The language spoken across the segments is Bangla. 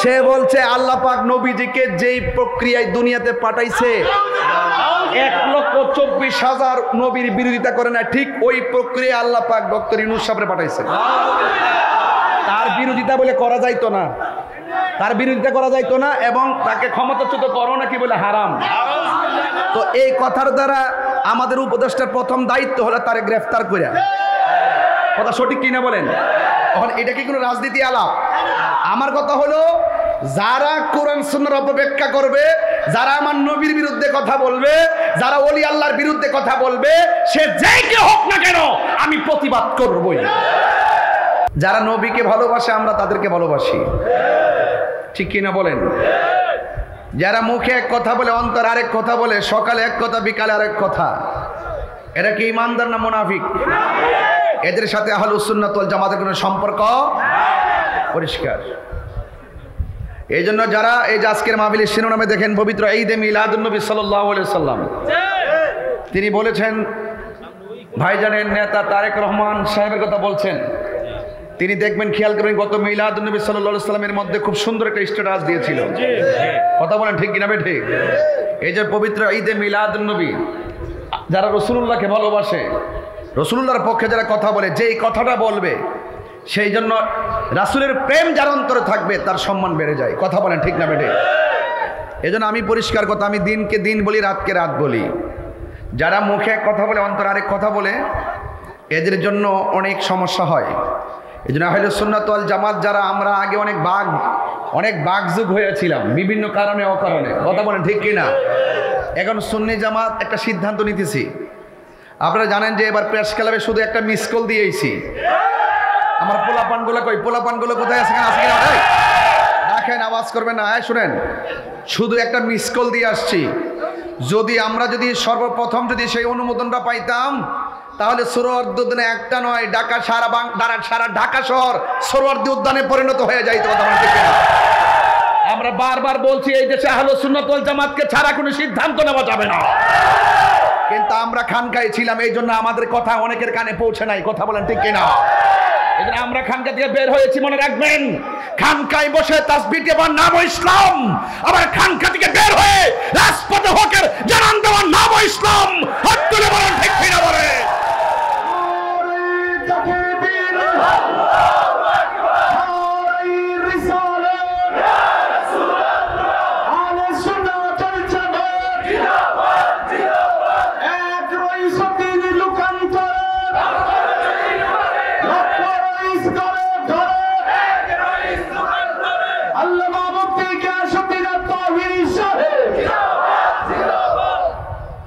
সে বলছে আল্লাহ পাক নবীজিকে যেই প্রক্রিয়ায় দুনিয়াতে পাঠাইছে 1,24,000 নবীর বিরোধিতা করে না, ঠিক ওই প্রক্রিয়ায় আল্লাহ পাক ডক্টর ইউনূস সাহেবরে পাঠাইছে। তার বিরোধিতা বলে করা যাইতো না, তার বিরোধিতা করা যাইতো না, এবং তাকে ক্ষমতাচ্যুত করো নাকি বলে হারাম। তো এই কথার দ্বারা আমাদের উপদেষ্টার প্রথম দায়িত্ব হলো তারে গ্রেফতার করে। কথা সঠিক কিনা বলেন? এখন এটা কি কোনো রাজনীতি আলাপ? আমার কথা হলো, যারা কোরআন সুন্নাহর অপব্যাখ্যা করবে, যারা আমার নবীর বিরুদ্ধে কথা বলবে, যারা ওলি আল্লাহর বিরুদ্ধে কথা বলবে, সে যেই কে হোক না কেন আমি প্রতিবাদ করবই। যারা নবীকে ভালোবাসে আমরা তাদেরকে ভালোবাসি, ঠিক কিনা বলেন? যারা মুখে এক কথা বলে অন্তর আরেক কথা বলে, সকালে এক কথা বিকালে আরেক কথা, এরা কি ইমানদার না মুনাফিক? এদের সাথে আহলুস সুন্নাত ওয়াল জামাতের কোনো সম্পর্ক পরিষ্কার। এই জন্য যারা এই যে আজকের মাহফিলের শিরোনামে দেখেন পবিত্র ঈদে মিলাদুন নবী সাল্লাল্লাহু আলাইহি সাল্লাম, তিনি বলেছেন, ভাইজানের নেতা তারেক রহমান সাহেবের কথা বলছেন, তিনি দেখবেন, খেয়াল করবেন, গত মিলাদুন নবী সাল্লাল্লাহু আলাইহি সাল্লামের মধ্যে খুব সুন্দর একটা স্ট্যাটাস দিয়েছিল। কথা বলেন ঠিক কিনা ঠিক? এই যে পবিত্র ঈদে মিলাদুন নবী, যারা রাসূলুল্লাহকে ভালোবাসে, রাসূলুল্লাহর পক্ষে যারা কথা বলে, যেই কথাটা বলবে সেই জন্য রাসূলের প্রেম যার অন্তরে থাকবে তার সম্মান বেড়ে যায়। কথা বলেন ঠিক না বেঠে? এই জন্য আমি পরিষ্কার কথা, আমি দিনকে দিন বলি, রাতকে রাত বলি। যারা মুখে এক কথা বলে অন্তরে আরেক কথা বলে, এদের জন্য অনেক সমস্যা হয়। এই জন্য আহলুস সুন্নাত ওয়াল জামাত যারা, আমরা আগে অনেক বাগযুগ হয়েছিলাম বিভিন্ন কারণে অকারণে। কথা বলেন ঠিক কিনা? এখন সুন্নি জামাত একটা সিদ্ধান্ত নিতেছি। আপনারা জানেন যে এবার প্রেস ক্লাবে শুধু একটা মিস কল দিয়েছি। আমার পোলাপানগুলো কই? পোলাপানগুলো কোথায় আছে? দেখেন, আওয়াজ করবেন না, শুনেন, শুধু একটা মিস কল দিয়ে আসছি। যদি সর্বপ্রথম সেই অনুমোদনটা পাইতাম, তাহলে সোহরাওয়ার্দী উদ্যানে একটা নয়, ঢাকা সারা ঢাকা শহর সোহরাওয়ার্দী উদ্যানে পরিণত হয়ে যাইতো। কথা বলতে আমরা বারবার বলছি, এই দেশে আহলুস সুন্নাত ওয়াল জামাতকে ছাড়া কোনো সিদ্ধান্ত নেওয়া যাবে না। কিন্তু আমরা খানকায় ছিলাম, এই জন্য আমাদের কথা অনেকের কানে পৌঁছে নাই। কথা বলেন ঠিক কিনা? এই জন্য আমরা খানকা থেকে বের হয়েছি। মনে রাখবেন, খানকায় বসে তাসবিহ দেওয়ার নামও ইসলাম, আবার খানকা থেকে বের হয়ে রাজপথে হকের জানান দেওয়ার নামও ইসলাম। হাত তুলে বলেন ঠিক কিনা বলে?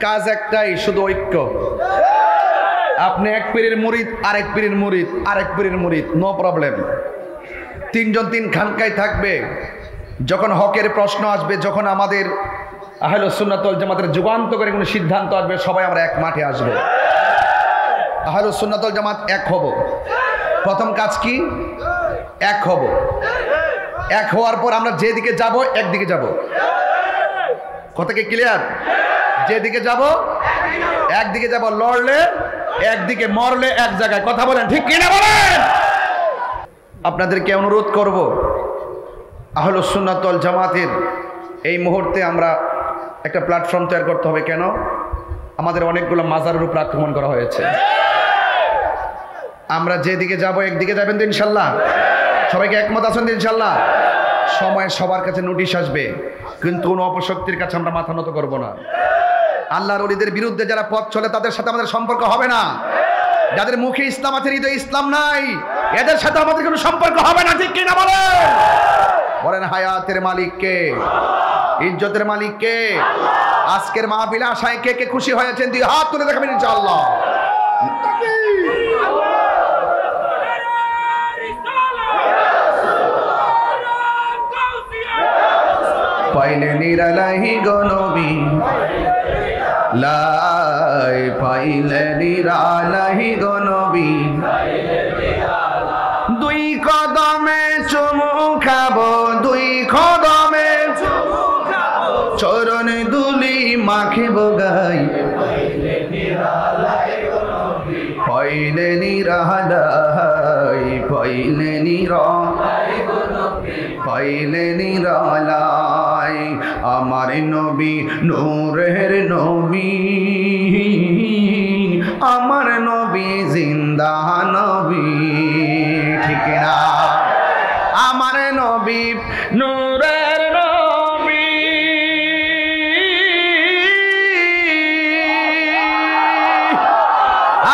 কাজ একটাই, শুধু ঐক্য। আপনি এক পীরের মুরিদ, আরেক পীরের মুরিদ, আরেক পীরের মুরিদ, নো প্রবলেম। তিনজন তিন খানকায় থাকবে। যখন হকের প্রশ্ন আসবে, যখন আমাদের আহলুস সুন্নাত ওয়াল জামাতের যুগান্তকারী কোনো সিদ্ধান্ত আসবে, সবাই আমরা এক মাঠে আসবো। আহলুস সুন্নাত ওয়াল জামাত এক হব। প্রথম কাজ কি? এক হব। এক হওয়ার পর আমরা যেদিকে যাব একদিকে যাব। কথা কি ক্লিয়ার? যেদিকে যাব একদিকে যাব, লড়লে একদিকে, মরলে এক জায়গায়। কথা বলেন ঠিক কিনা বলেন? আপনাদেরকে অনুরোধ করব, আহলুস সুন্নাত ওয়াল জামাতের এই মুহূর্তে আমরা একটা প্ল্যাটফর্ম তৈরি করতে হবে। কেন? আমাদের অনেকগুলো মাজারের উপর আক্রমণ করা হয়েছে। আমরা যেদিকে যাব একদিকে যাবেন তো ইনশাল্লাহ? সবাইকে একমত আছেন তো ইনশাল্লাহ? সময় সবার কাছে নোটিশ আসবে, কিন্তু কোনো অপশক্তির কাছে আমরা মাথা নত করব না। আল্লাহর ওলিদের বিরুদ্ধে যারা পথ চলে তাদের সাথে আমাদের সম্পর্ক হবে না। যাদের মুখে ইসলাম আছে, হৃদয়ে ইসলাম নাই, এদের সাথে আমাদের কোনো সম্পর্ক হবে না। ঠিক কিনা বলেন? বলেন, হায়াতের মালিক কে? ইজ্জতের মালিক কে? আজকের মাহফিলে আশায় কে কে খুশি হয়েছেন? দুই হাত তুলে দেখাবেন ইনশাআল্লাহ। পাইলে নিরালাহি গো নবী, লাই পাইলে নিরালাহি গো নবী, দুই কদমে চুমু খাবো, দুই কদমে চরণ দুলি মাখিব গাই, পাইলে নিরালাই, পাইলে নিরালাই, পাইলে নিরালায় আমার নবী নূরের নবী আমার নবী জিন্দা নবী ঠিক না আমার নবী নূরের নবী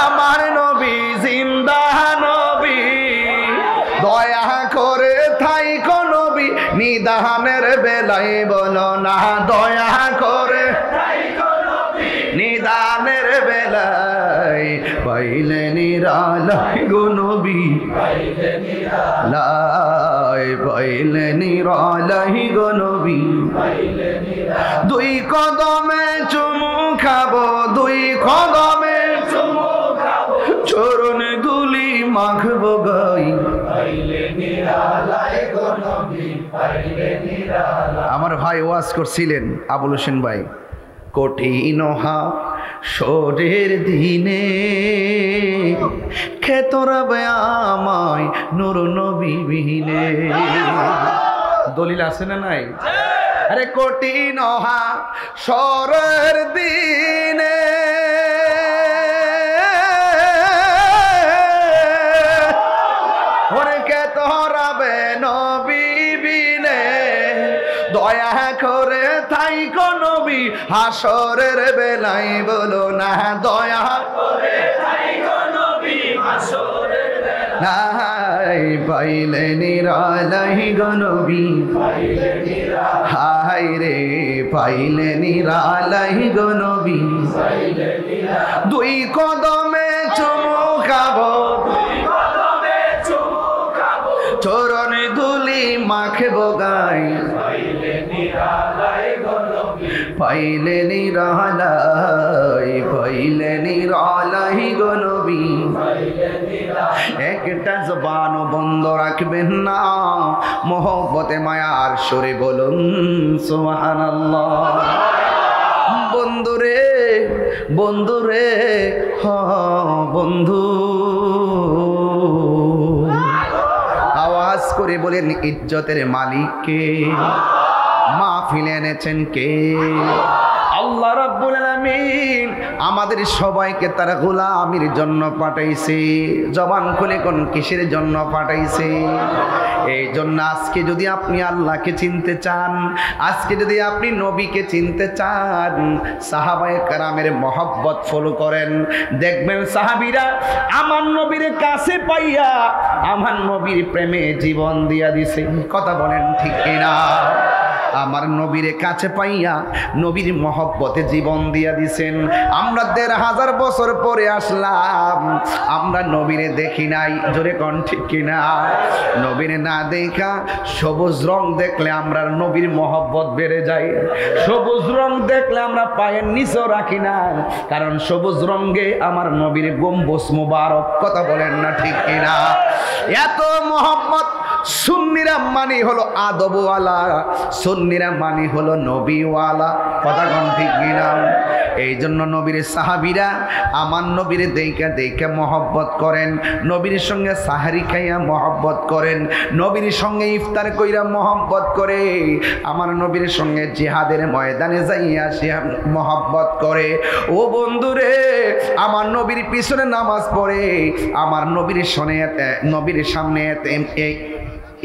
আমার নবী জিন্দা নবী দয়া করে থাইকো নবী নিদানের বেলায় বলো না দয়া করে নিদানের বেলায় পাইলে নিরালায় গো নবী পাইলে নিরালায় গো নবী দুই কদমে চুমু খাবো দুই কদমে চুমু খাবো চরণ দুলি মাখবো গাই পাইলে নিরালায় গো নবী পাইলে নিরালায়। আমার ভাই ওয়াজ করছিলেন আবুল হোসেন ভাই কঠিন হাসরের দিনে খেতরাবে আমায় নূর নবী বিহীনে দলিল আছে না নাই আরে কঠিন হাসরের দিনে ওরে খেতরাবে নবী বিনে দয়া করে থাইকো নবী হাসরের বেলায় বলো না দয়া করে থাইকো নবী হাসরের বেলায় পাইলে নিরালায় গো নবী পাইলে নিরালায় হায় রে পাইলে নিরালায় গো নবী পাইলে নিরালায় দুই কদমে চুমু খাবো দুই কদমে চুমু খাবো চরণ ধুলি মাখবো গাই পাইলে নিরালায় গো নবী পাইলে নিরালায় গো নবী একটা জবান বন্ধ রাখবেন না মোহব্বতে মায়ার সুরে বলুন সুবহানাল্লাহ বন্ধুরে বন্ধুরে হ বন্ধু আওয়াজ করে বলেন ইজ্জতের মালিক কে মাহফিলে এনেছেন কে আল্লাহ রাব্বুল আলামিন আমাদের সবাইকে তার গোলামির জন্য পাঠাইছে জবান খুলে কোন কিসের জন্য পাঠাইছে এই জন্য আজকে যদি আপনি আল্লাহকে চিনতে চান আজকে যদি আপনি নবীকে চিনতে চান সাহাবায়ে কেরামের মহব্বত ফলো করেন দেখবেন সাহাবীরা আমার নবীর কাছে পাইয়া আমার নবীর প্রেমে জীবন দিয়া দিছে কথা বলেন ঠিক কিনা আমার নবীর কাছে পাইয়া নবীর মহব্বতে জীবন দিয়া দিছেন আমরা ১৫০০ বছর পরে আসলাম আমরা নবীরে দেখি নাই জোরে কোন ঠিক কিনা নবীরে না দেখা সবুজ রং দেখলে আমরা নবীর মহব্বত বেড়ে যায় সবুজ রং দেখলে আমরা পায়ের নিচেও রাখি না কারণ সবুজ রঙে আমার নবীর গম্বুজ মুবারক কথা বলেন না ঠিক কিনা এত মহব্বত সুন্নিরা মানি হলো আদবওয়ালা সুন্নিরা মানি হলো নবীওয়ালা কথা কোন ঠিক কিনা এই জন্য নবীর সাহাবীরা আমার নবীর দেইকা দেইকা মহব্বত করেন নবীর সঙ্গে সাহারি খাইয়া মহব্বত করেন নবীর সঙ্গে ইফতার কইরা মহব্বত করে আমার নবীর সঙ্গে জিহাদের ময়দানে যাইয়া সে মহব্বত করে ও বন্ধুরে আমার নবীর পিছনে নামাজ পড়ে আমার নবীর সামনে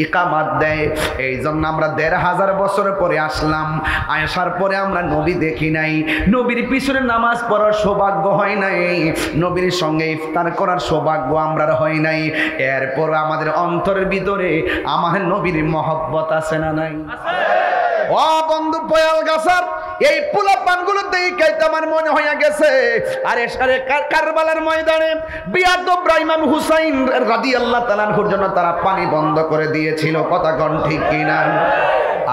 ইকামাত দেয় এই জন্য আমরা ১৫০০ বছর পরে আসলাম আসার পরে আমরা নবী দেখি নাই নবীর পিছনে নামাজ পড়ার সৌভাগ্য হয় নাই নবীর সঙ্গে ইফতার করার সৌভাগ্য আমরা হয় নাই এরপর আমাদের অন্তরের ভিতরে আমার নবীর মহব্বত আছে না নাই ও বন্ধু পয়াল গাছার এই পোলা পানগুলো দেখে আমার মনে হইয়া গেছে আরে সারে কারবালার ময়দানে বিয়াদব ইমাম হুসাইন রাদিয়াল্লাহু তাআলা আনহুর জন্য তারা পানি বন্ধ করে দিয়েছিল কথা কোন ঠিক কিনা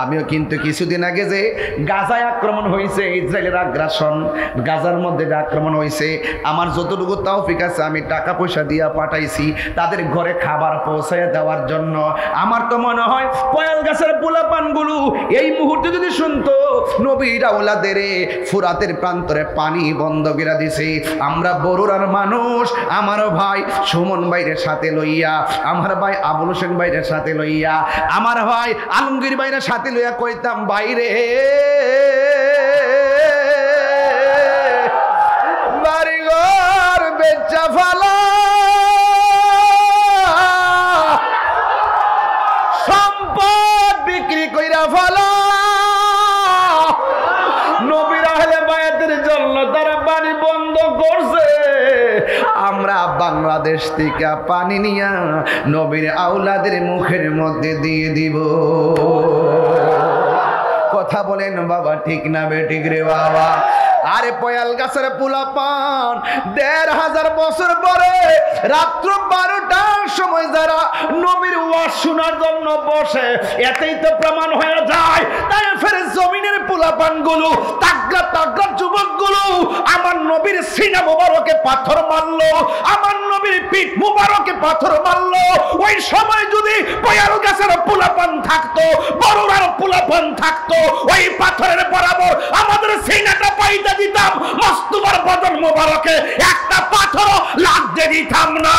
আমিও কিন্তু কিছুদিন আগে যে গাজায় আক্রমণ হয়েছে, ইসরায়েলের আগ্রাসন, গাজার মধ্যে যে আক্রমণ হয়েছে, আমার যতটুকু তৌফিক আছে আমি টাকা পয়সা দিয়ে পাঠাইছি তাদের ঘরে খাবার পৌঁছায় দেওয়ার জন্য। আমার তো মনে হয় পয়াল গাছের পোলাপানগুলো এই মুহূর্তে যদি শুনতো নবীর আওলাদের ফুরাতের প্রান্তরে পানি বন্ধ করে দিছে। আমরা বড়ুরার মানুষ, আমার ভাই সুমন ভাইয়ের সাথে লইয়া, আমার ভাই আবুল হোসেন ভাইয়ের সাথে লইয়া, আমার ভাই আলমগীর ভাইয়ের সাথে লইয়া কইতাম বাইরে বাড়িঘর বেচা ফালা, সম্পদ বিক্রি কইরা ফালা, নবীর আহলে বায়াতের জন্য তারা পানি বন্ধ করছে। আমরা বাংলাদেশ থেকে পানি নিয়া নবীর আওলাদের মুখের মধ্যে দিয়ে দিব। কথা বলেন বাবা, ঠিক না বেঠিক রে বাবা? আরে পয়াল গাছের পোলাপান ১৫০০ বছর পরে রাত্র ১২টার সময় যারা নবীর ওয়াজ শোনার জন্য বসে, এতেই তো প্রমাণ হয়ে যায় তাই ফের জমিনের পোলাপান গুলো, তাগড়া তাগড়া যুবক গুলো আমার নবীর সিনা মুবারকে পাথর মারলো, আমার নবীর পিঠ মুবারকে পাথর মারলো। ওই সময় যদি পয়াল গাছের পোলাপান থাকতো, বড়রার পোলাপান থাকতো, ওই পাথরের বরাবর আমাদের সিনাটা পাইতে দিতাম, মস্তুবার বদন মুবারকে একটা পাথর লাগতে দিতাম না।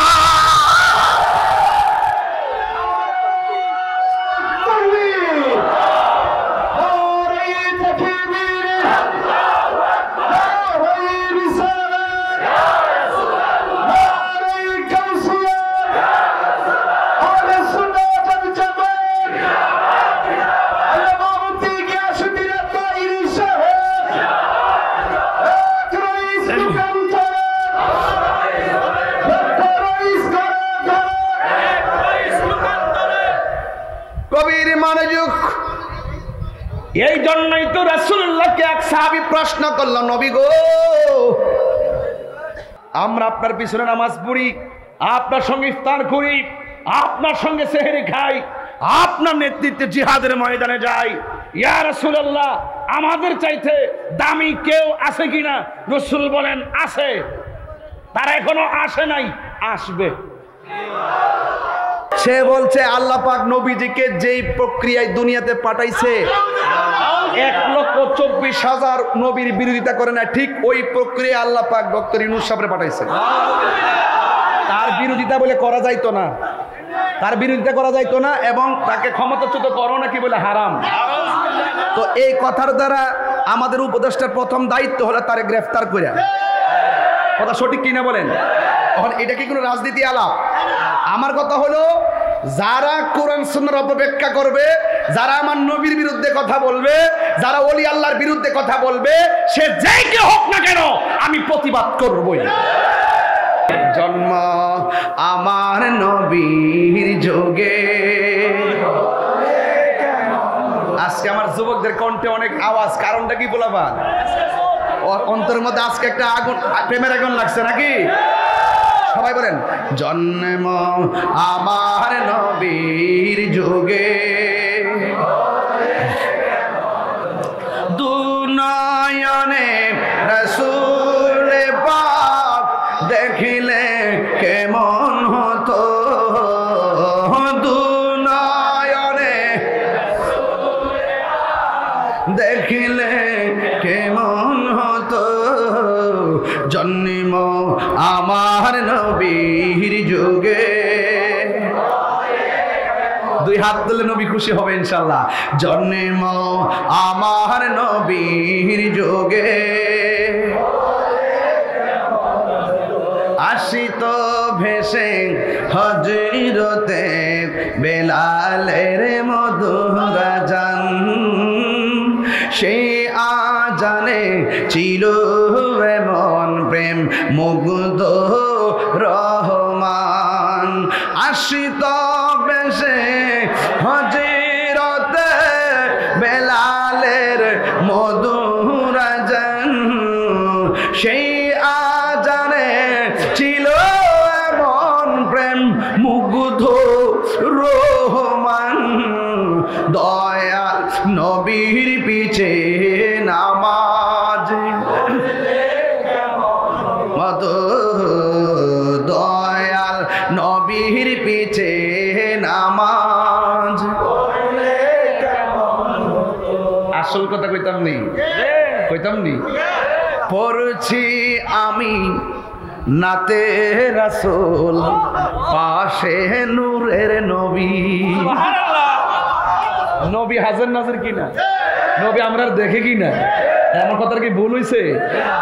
এই জন্যই তো রাসূলুল্লাহকে এক সাহাবী প্রশ্ন করল, নবী গো, আমরা আপনার পিছনে নামাজ পড়ি, আপনার সঙ্গে ইফতার করি, আপনার সঙ্গে সেহরি খাই, আপনার নেতৃত্বে জিহাদের ময়দানে যাই, ইয়া রাসূলুল্লাহ আমাদের চাইতে দামি কেউ আছে কিনা? রাসূল বলেন আছে। তারা এখনো আসে নাই, আসবে। সে বলছে আল্লাহ পাক নবীজিকে যেই প্রক্রিয়ায় দুনিয়াতে পাঠাইছে ১,২৪,০০০ নবীর বিরোধিতা করে না, ঠিক ওই প্রক্রিয়ায় আল্লাহ পাক ডক্টর ইউনূস সাহেবরে পাঠাইছে। তার বিরোধিতা বলে করা যাইতো না, তার বিরোধিতা করা যাইতো না, এবং তাকে ক্ষমতাচ্যুত করো নাকি বলে হারাম। তো এই কথার দ্বারা আমাদের উপদেষ্টার প্রথম দায়িত্ব হলো তারে গ্রেফতার করে। কথা সঠিক কিনা বলেন? এখন এটা কি কোনো রাজনীতি আলাপ? আমার কথা হলো যারা কোরআন সুন্নাহর অপব্যাখ্যা করবে, যারা আমার নবীর বিরুদ্ধে কথা বলবে, যারা ওলি আল্লাহর বিরুদ্ধে কথা বলবে, সে যেই কে হোক না কেন আমি প্রতিবাদ করবই। জন্ম আমার নবীর যুগে। আজকে আমার যুবকদের কণ্ঠে অনেক আওয়াজ, কারণটা কি বলাবা? অন্তরের মধ্যে আজকে একটা আগুন, প্রেমের আগুন লাগছে নাকি? সবাই বলেন জন্ম আমার নবীর যুগে, দুনয়নে রাসূল পাক দেখিলে কেমন হতো, দুনয়নে দেখিলে কেমন হতো, জন্ম আমার নবীর যুগে। দুই হাত তুলে নবী খুশি হবে ইনশাআল্লাহ। জন্ম আমার নবীর যুগে, আসিত ভেসে হযরতে বেলালের মধুর আযান, সেই আজানে ছিল এমন প্রেম মুগ্ধ রহমান। আসিত বেশে হযরতে বেলালের মধুর আযান, সেই আজানে ছিল এমন প্রেম মুগ্ধ রহমান। দয়া দয়াল নবীর পিছে নামাজ মত দয়াল নবীর পিছে নামাজ আসল কথা কইতাম নি পড়ছি আমি নাতে রাসূল পাশে নূরের নবী নবী হাজার নাজর কিনা নবী আমরা দেখে কিনা এমন কথা কি ভুল হইছে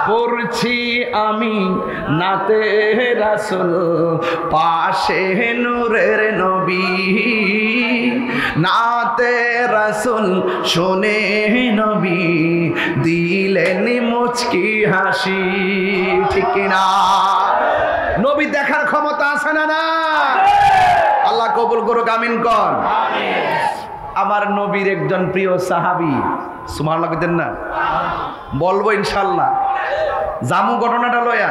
পড়ছি আমি নাতে রাসূল পাশে নূরের নবী নাতে রাসূল শুনে নবী দিলেন মুচকি হাসি ঠিক কিনা নবী দেখার ক্ষমতা আছে না না আল্লাহ কবুল করুক আমিন কর আমার নবীর একজন প্রিয় সাহাবী সুবহানাল্লাহ কইতেন না বলবো ইনশাআল্লাহ জামু ঘটনাটা লয়া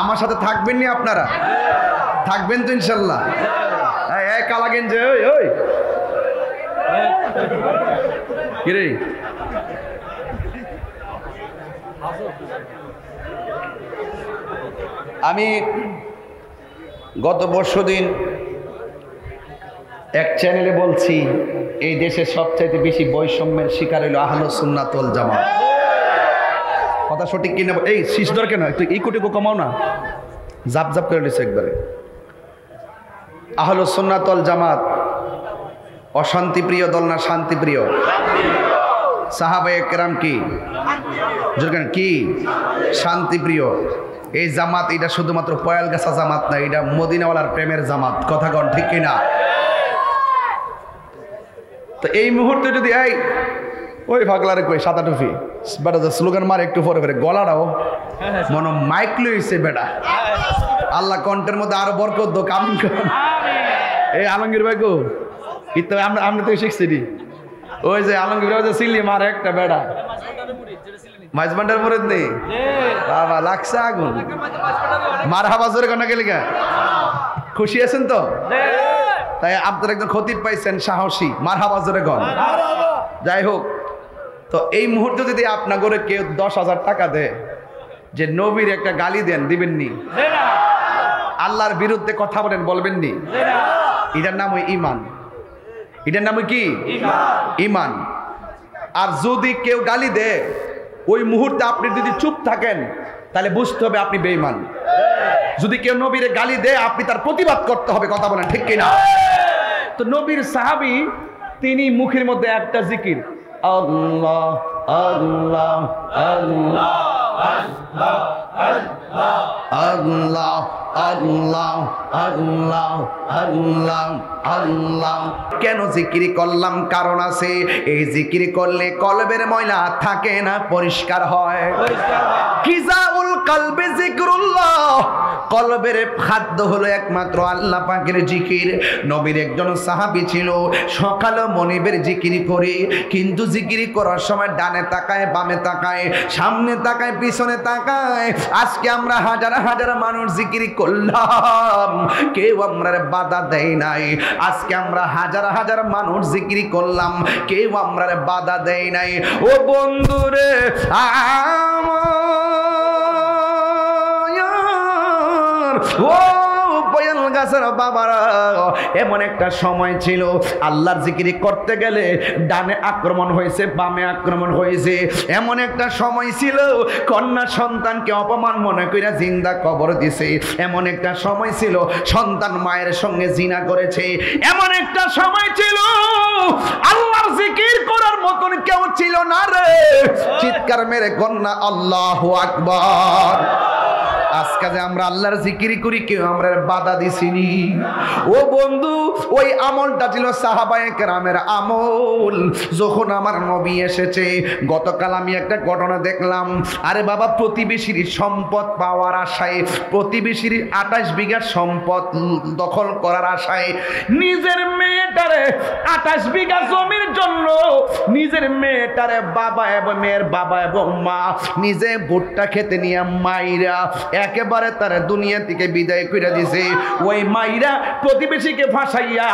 আমার সাথে থাকবেন নি আপনারা থাকবেন তো ইনশাআল্লাহ এই কালাগেন যে ওই কি রে আমি গত পরশুদিন এক চ্যানেলে বলছি এই দেশে সবচাইতে বেশি বৈষম্যের শিকার হইল আহলুস সুন্নাত ওয়াল জামাত কথা সঠিক কিনা এই শিশদর কেন একটু এই কোটিকে কমাও না জাপ জাপ করে নিছে একবারে আহলুস সুন্নাত ওয়াল জামাত অশান্তি প্রিয় দল না শান্তি প্রিয় সাহাবায়ে কেরাম কি শান্তি প্রিয় এই জামাত এটা শুধুমাত্র পয়ালগাছা জামাত না এটা মদিনাওয়ালার প্রেমের জামাত কথা কন ঠিক কিনা তো এই মুহূর্তে যদি ওই পাগলারে কই সাদা টুপি বেটা স্লোগান মারে একটু পরে পরে গলাটাও মনে মাইক লইছে বেটা আল্লাহ কণ্ঠের মধ্যে আরো বরকত দো কামিন কর এই আলমগীর ভাই গো ইতো আমরা তো শিখছি ওই যে আলমগীর ভাই সিলি মারে একটা বেটা মাঝবান্ডার মরে নেই বাবা লাগছে আগুন মার হাবা জোরে কন্যা গেলি খুশি আছেন তো তাই আপনার একজন খতিব পাইছেন সাহসী মার হাবা জোরে গন যাই হোক তো এই মুহূর্তে যদি আপনার ঘরে কেউ 10,000 টাকা দেয় যে নবীর একটা গালি দেন দিবেননি আল্লাহর বিরুদ্ধে কথা বলবেন নি এটার নাম ওই ঈমান এটার নাম কি ঈমান আর যদি কেউ গালি দেয় ওই মুহূর্তে আপনি যদি চুপ থাকেন তাহলে বুঝতে হবে আপনি বেঈমান যদি কেউ নবীর গালি দেয় আপনি তার প্রতিবাদ করতে হবে কথা বলেন ঠিক কিনা তো নবীর সাহাবী তিনি মুখের মধ্যে একটা জিকির আল্লাহ আল্লাহ আল্লাহ আল্লাহ আল্লাহ আল্লাহ আল্লাহ আল্লাহ কেন জিকির করলাম কারণ আছে এই জিকির করলে কলবের ময়লা থাকে না পরিষ্কার হয় কিজাউল কলবে জিকরুল্লাহ কলবের খাদ্য হলো একমাত্র আল্লাহ পাকের জিকির নবীর একজন সাহাবী ছিল সকালে মনিবের জিকির করে কিন্তু জিকির করার সময় ডানে তাকায় বামে তাকায় সামনে তাকায় পিছনে তাকায় আজকে আমরা হাজার হাজার মানুষ জিকির করলাম কেউ আমরা বাধা দেয় নাই আজকে আমরা হাজার হাজার মানুষ জিকির করলাম কেউ আমরা বাধা দেয় নাই ও বন্ধুরে ও বয়াল গাছের বাবারা এমন একটা সময় ছিল আল্লাহর জিকির করতে গেলে ডানে আক্রমণ হয়েছে বামে আক্রমণ হয়েছে এমন একটা সময় ছিল কন্যা সন্তানকে অপমান মনে করে জিন্দা কবর দিছে এমন একটা সময় ছিল সন্তান মায়ের সঙ্গে জিনা করেছে এমন একটা সময় ছিল আল্লাহর জিকির করার মতন কেউ ছিল না রে চিৎকার মেরে কন্যা আল্লাহু আকবার আজকে যে আমরা আল্লাহর জিকির করি কেউ আমরা বাধা দিছিনি ও বন্ধু ওই আমলটা ছিল সাহাবায়ে কেরামের আমল যখন আমার নবী এসেছে গতকাল আমি একটা ঘটনা দেখলাম আরে বাবা প্রতিবেশীর সম্পদ পাওয়ার আশায় প্রতিবেশীর 28 বিঘা সম্পদ দখল করার আশায় নিজের মেয়েটারে 28 বিঘা জমির জন্য নিজের মেয়েটারে বাবা এবং মেয়ের বাবা এবং মা নিজে ভুট্টা খেতে নিয়ে মাইরা একেবারে তার দুনিয়া থেকে বিদায় করে দিছে। ওই মাইরা প্রতিবেশীকে ফাঁসাইয়া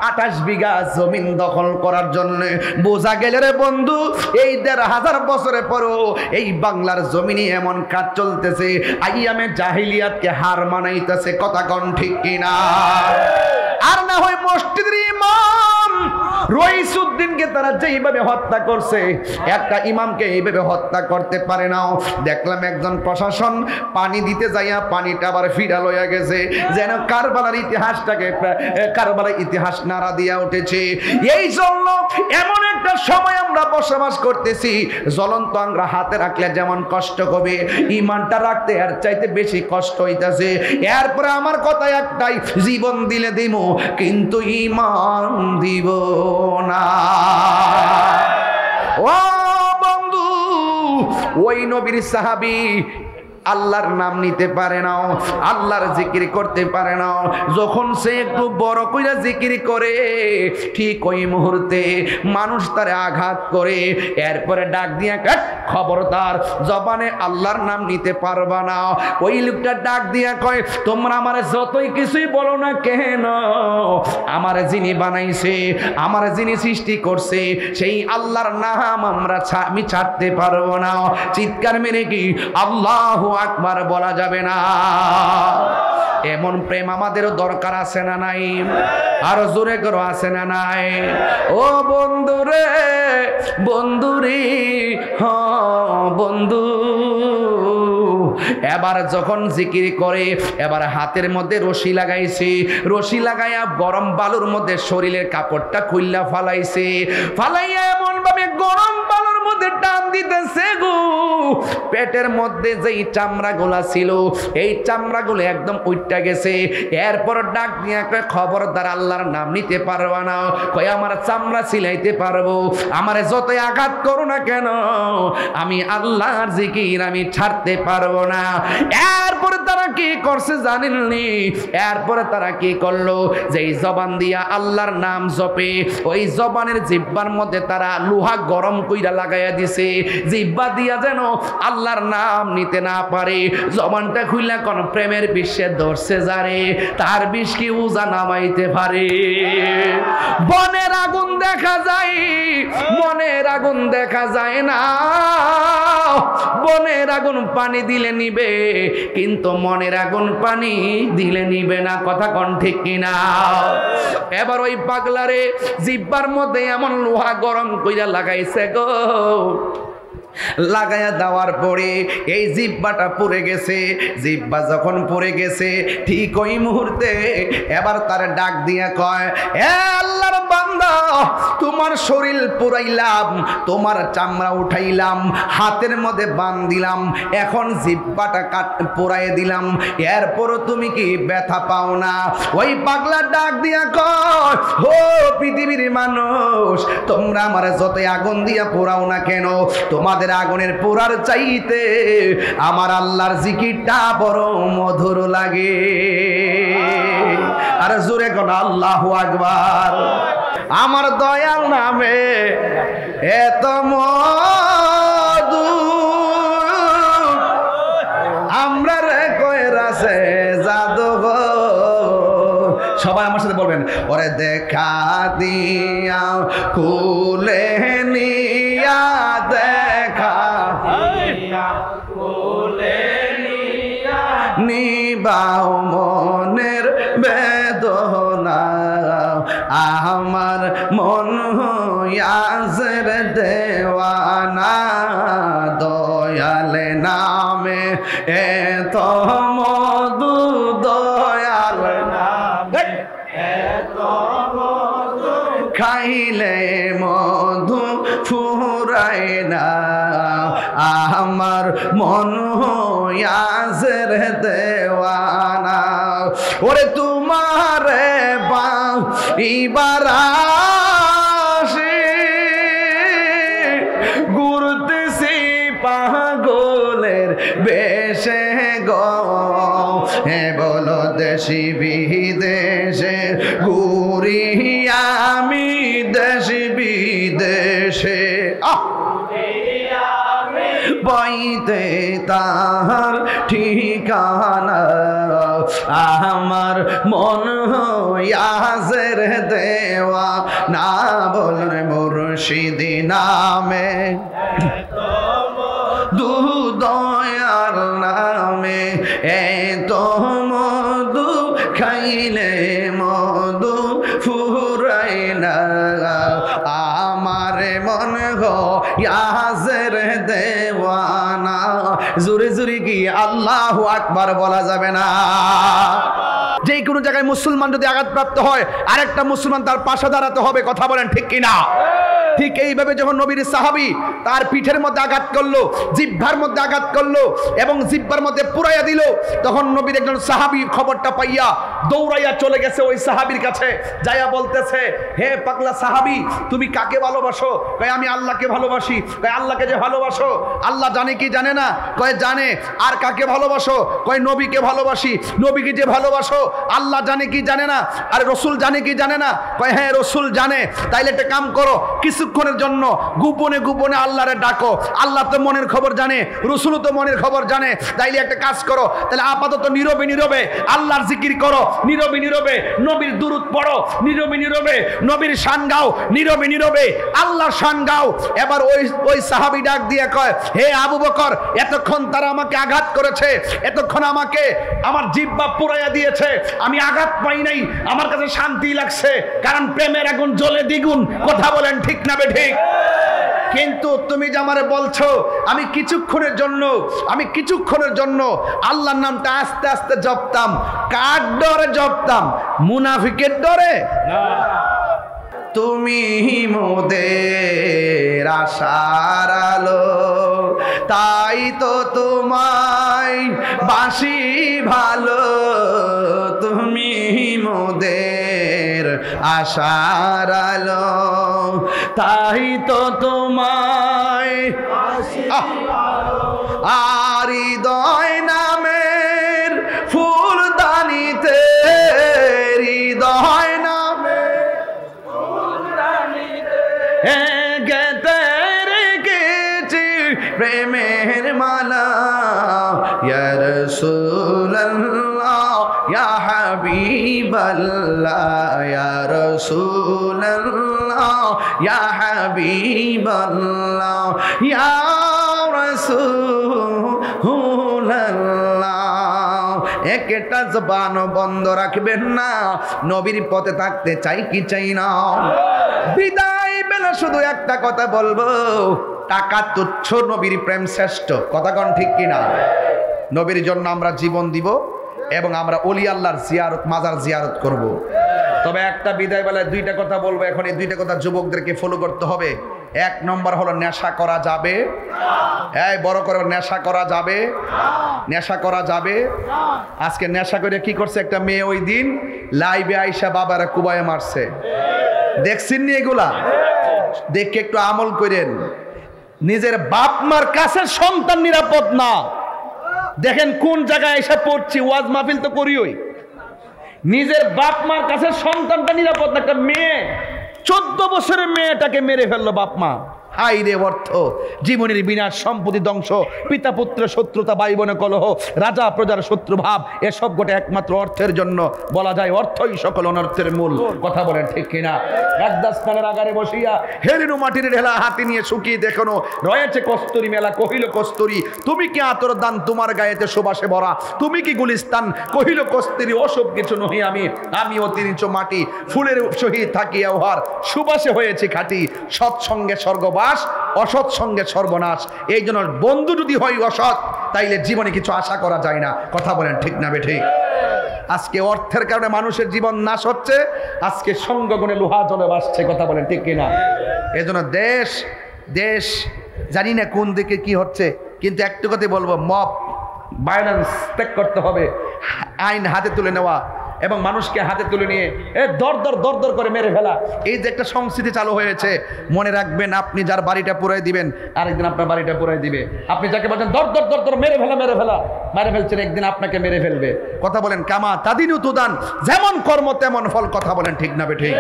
28 বিঘা জমিন দখল করার জন্য। বোঝা গেল রে বন্ধু, এই 1500 বছরের পরও এই বাংলার জমিনে এমন কাজ চলতেছে, আইয়ামে জাহিলিয়াতকে হার মানাইতেছে। কথা কোন ঠিক কিনা? আর না হয় মসজিদের ইমাম রইসুদ্দিনকে তারা যেইভাবে হত্যা করছে, একটা ইমামকে এইভাবে হত্যা করতে পারে না। দেখলাম একজন প্রশাসন পানি দিতে যাইয়া পানিটা আবার ফিরা লইয়া গেছে, যেন কারবালার ইতিহাস নাড়া দিয়া উঠেছে। এই জন্য এমন একটা সময় আমরা বসবাস করতেছি, জ্বলন্ত আংরা হাতে রাখলে যেমন কষ্ট হবে, ইমানটা রাখতে এর চাইতে বেশি কষ্ট হইতাছে। এরপরে আমার কথা একটাই, জীবন দিলে দিব কিন্তু ইমান দিব না। ও বন্ধু, ওই নবীর সাহাবী আল্লাহর নাম নিতে পারে না, আল্লাহর জিকির করতে পারে না। যখন সে একটু বড় কইরা জিকির করে, ঠিক ওই মুহূর্তে মানুষ তারে আঘাত করে, এরপরে ডাক দিয়া খবরদার জবানে আল্লাহর নাম নিতে পারবা না। ওই লোকটা ডাক দিয়া কয়, তোমরা আমারে যতই কিছুই বলো না কেন, আমারে যিনি বানাইছে, আমারে যিনি সৃষ্টি করছে, সেই আল্লাহর নাম আমি ছাড়তে পারবো না। চিৎকার মেরে কি আল্লাহু আকবার বলা যাবে না? এমন প্রেম আমাদেরও দরকার আছে না নাই? আরো জোরে করো, আছে না নাই? ও বন্ধুরে, বন্ধুরে, বন্ধু, এবার যখন জিকির করে, এবার হাতের মধ্যে রশি লাগাইছে, রশি লাগাইয়া গরম বালুর মধ্যে শরীরের কাপড়টা খুইলা ফালাইছে, ফালাইয়া এমন ভাবে গরম বালুর মধ্যে টান দিতেছে গো, পেটের মধ্যে যেই চামড়া গুলা ছিল এই চামড়া গুলো একদম উইটটা গেছে। এরপর ডাক দিয়ে খবরদার আল্লাহর নাম নিতে পারবা না। কয় আমার চামড়া সিলাইতে পারবো, আমারে যতই আঘাত করো না কেন, আমি আল্লাহর জিকির আমি ছাড়তে পারবো না। এরপরে তারা কি করছে জানেননি? এরপরে তারা কি করলো, যেই জবান দিয়া আল্লাহর নাম জপে, ওই জবানের জিহ্বার মধ্যে তারা লোহা গরম কইরা লাগাইয়া দিছে, জিহ্বা দিয়া যেন আল্লাহর নাম নিতে না পারে। জবানটা খুইলা কোন প্রেমের বিশ্বে ধরছে যারে, তার বিষ কি উজা নামাইতে পারে? বনের আগুন দেখা যায়, মনের আগুন দেখা যায় না। বনের আগুন পানি দিলে নিবে, কিন্তু মনের আগুন পানি দিলে নিবে না। কথা কোন ঠিক কিনা? এবার ওই পাগলারে জিহ্বার মধ্যে এমন লোহা গরম কইরা লাগাইছে গো, লাগাইয়া দেওয়ার পরে এই জিহ্বাটা পুড়ে গেছে। জিহ্বা যখন পুড়ে গেছে, ঠিক ওই মুহূর্তে এবার তার ডাক দিয়া কয়, এ আল্লাহর বান্দা, তোমার শরীর পুরাইলাম, তোমার চামড়া উঠাইলাম, হাতের মধ্যে বান্ধিলাম, এখন জিহ্বাটা পুরাই দিলাম, এরপরও তুমি কি ব্যথা পাও না? ওই পাগলা ডাক দিয়া কয়, ও পৃথিবীর মানুষ, তোমরা আমার যতই আগুন দিয়া পোড়াও না কেন, তোমাদের আগুনের পোড়ার চাইতে আমার আল্লাহর জিকিরটা বড় মধুর লাগে। আর জোরে কোন আল্লাহু আকবার। আমার দয়াল নামে এত মধু, আমরা রে কইরাছে জাদু গো। সবাই আমার সাথে বলবেন, ওরে দেখা দিয়া কুলে নিয়া, দেখা কুলে নিয়া, নিবাও মনের বেদনা, আমার মন হইয়াছে দেওয়ানা, দয়াল নামে এত মধু, দয়াল নামে এত মধু, খাইলে মধু ফুরায় না, আমার মন হইয়াছে দেওয়ানা। ওরে তোমারে ইবারাসে ঘুরতেছি পাগলের বেশে গো, হে বলো দেশি বিদেশে ঘুরি আমি, দেশি বিদেশে বইতে তাহার ঠিকানা আমার মন হইয়াছের দেওয়া না বলুন মুর্শিদি নামে দয়ার নামে এত মধু খাইলে মধু ফুরাই না আমার মন হইয়াছের দেওয়ানা জোরে জোরে কি আল্লাহু আকবার বলা যাবে না? যে কোনো জায়গায় মুসলমান যদি আঘাতপ্রাপ্ত হয় আরেকটা মুসলমান তার পাশে দাঁড়াতে হবে। কথা বলেন ঠিক কিনা? ঠিক এইভাবে যখন নবীর সাহাবী তার পিঠের মধ্যে আঘাত করলো, জিহ্বার মধ্যে আঘাত করলো এবং জিহ্বার মধ্যে পুরাইয়া দিল, তখন নবীর একজন সাহাবী খবরটা পাইয়া দৌড়াইয়া চলে গেছে ওই সাহাবীর কাছে, যাইয়া বলতেছে, হে পাগলা সাহাবী, তুমি কাকে ভালোবাসো? কয় আমি আল্লাহকে ভালোবাসি। কয় আল্লাহকে যে ভালোবাসো আল্লাহ জানে কি জানে না? কয় জানে। আর কাকে ভালোবাসো? কয় নবীকে ভালোবাসি। নবীকে যে ভালোবাসো আল্লাহ জানে কি জানে না? আর রসুল জানে কি জানে না? কয় হ্যাঁ রসুল জানে। তাইলে একটা কাম করো, কিছুক্ষণের জন্য গোপনে গোপনে আল্লাহরে ডাকো। আল্লাহ তো মনের খবর জানে, রসুলও তো মনের খবর জানে। তাইলে একটা কাজ করো, তাহলে আপাতত নীরবে নীরবে আল্লাহর জিকির করো, নীরবে নীরবে নবীর দুরূদ পড়ো, নীরবে নীরবে নবীর শান গাও, নীরবে নীরবে আল্লাহর শান গাও। এবার ওই সাহাবী ডাক দিয়ে কয়, হে আবু বকর, এতক্ষণ তারা আমাকে আঘাত করেছে, এতক্ষণ আমাকে আমার জিহ্বা পুরাইয়া দিয়েছে, আমি আঘাত পাই নাই, আমার কাছে শান্তি লাগছে, কারণ প্রেমের আগুন জ্বলে দ্বিগুণ। কথা বলেন ঠিক না বেঠিক? কিন্তু তুমি যে আমারে বলছো আমি কিছুক্ষণের জন্য আল্লাহর নামটা আস্তে আস্তে জপতাম, কার ডরে জপতাম? মুনাফিকের ডরে? তুমি মোদের আশার আলো, তাই তো তোমায় বাসি ভালো, তুমি মোদের আশার আলো, তাই তো তোমায় আর হৃদয় নামের ফুলদানিতে, হৃদয় নামের গেতে রেখেছি প্রেমের মালা, ইয়া রাসূলুল্লাহ ইয়া হাবিবাল্লাহ, ইয়া রাসূলুল্লাহ ইয়া হাবিবাল্লাহ, ইয়া রাসূলুল্লাহ। একটা জবান বন্ধ রাখবেন না, নবীর পথে থাকতে চাই কি চাই না? বিদায় বেলা শুধু একটা কথা বলবো, টাকা তুচ্ছ, নবীর প্রেম শ্রেষ্ঠ। কথা কোন ঠিক কিনা? নবীর জন্য আমরা জীবন দিব এবং আমরা ওলি আল্লাহর জিয়ারত, মাজার জিয়ারত করব। তবে একটা বিদায় বেলায় দুইটা কথা বলবো। এখন এই দুইটা কথা যুবকদেরকে ফলো করতে হবে। এক নম্বর হলো নেশা করা যাবে, এই বড় করে নেশা করা যাবে, নেশা করা যাবে। আজকে নেশা করে কি করছে একটা মেয়ে, ওই দিন লাইভে আইসা বাবারা কুবায় মারছে, দেখছেন নি? এগুলা দেখে একটু আমল করেন। নিজের বাপ মার কাছে সন্তান নিরাপদ না। দেখেন কোন জায়গায় এসে পড়ছি, ওয়াজ মাহফিল তো করিওই। নিজের বাপ মার কাছে সন্তানটা নিরাপদ না। একটা মেয়ে 14 বছরের মেয়েটাকে মেরে ফেললো বাপ মা। হাই রে অর্থ, জীবনের বিনাশ, সম্পত্তি ধ্বংস, পিতা পুত্রের শত্রুতা, ভাই বোনের কলহ, রাজা প্রজার শত্রুভাব, এসব গোটা একমাত্র অর্থের জন্য। বলা যায় অর্থই সকল অনর্থের মূল। কথা বলেন ঠিক কিনা? একদাস্থানের আগারে বসিয়া হেরিনু মাটির ঢেলা হাতে নিয়ে শুকিয়ে দেখনো রয়েছে কস্তুরী মেলা। কহিল কস্তুরী তুমি কি আতর দান, তোমার গায়েতে সুবাসে ভরা, তুমি কি গুলিস্তান? কহিল কস্তুরী ওসব কিছু নহি আমি, আমি অতিরিঞ্চ মাটি, ফুলের সহিত থাকিয়া উহার সুবাসে হয়েছে খাঁটি। সৎসঙ্গে স্বর্গবাস, অসৎ সঙ্গে সর্বনাশ। এই জন্য বন্ধু যদি হয় অসৎ, তাইলে জীবনে কিছু আশা করা যায় না। কথা বলেন ঠিক না বেঠিক? আজকে অর্থের কারণে মানুষের জীবন নাশ হচ্ছে, আজকে সঙ্গগুণে লোহা জলে বাসছে। কথা বলেন ঠিক কিনা? এই জন্য দেশ জানি না কোন দিকে কি হচ্ছে, কিন্তু একটু কথা বলবো, মব ভায়োলেন্স ত্যাগ করতে হবে। আইন হাতে তুলে নেওয়া এবং মানুষকে হাতে তুলে নিয়ে দর দর করে মেরে ফেলা, এই যে একটা সংস্কৃতি চালু হয়েছে। মনে রাখবেন, আপনি যার বাড়িটা পুরাই দিবেন, আরেকদিন আপনার বাড়িটা পুরাই দিবে। আপনি যাকে বলছেন দর দর মেরে ফেলা মেরে ফেলছেন, একদিন আপনাকে মেরে ফেলবে। কথা বলেন কামা তাদিনু তুদান, যেমন কর্ম তেমন ফল। কথা বলেন ঠিক না বেঠিক?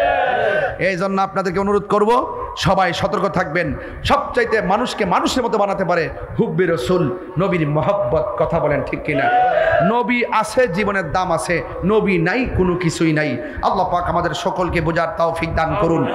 এই জন্য আপনাদেরকে অনুরোধ করব, সবাই সতর্ক থাকবেন। সবচাইতে মানুষকে মানুষের মতো বানাতে পারে হুব্বে রসুল, নবীর মহব্বত। কথা বলেন ঠিক কিনা? নবী আছে, জীবনের দাম আছে, নবী নাই কোনো কিছুই নাই। আল্লাহ পাক আমাদের সকলকে বোঝার তৌফিক দান করুন।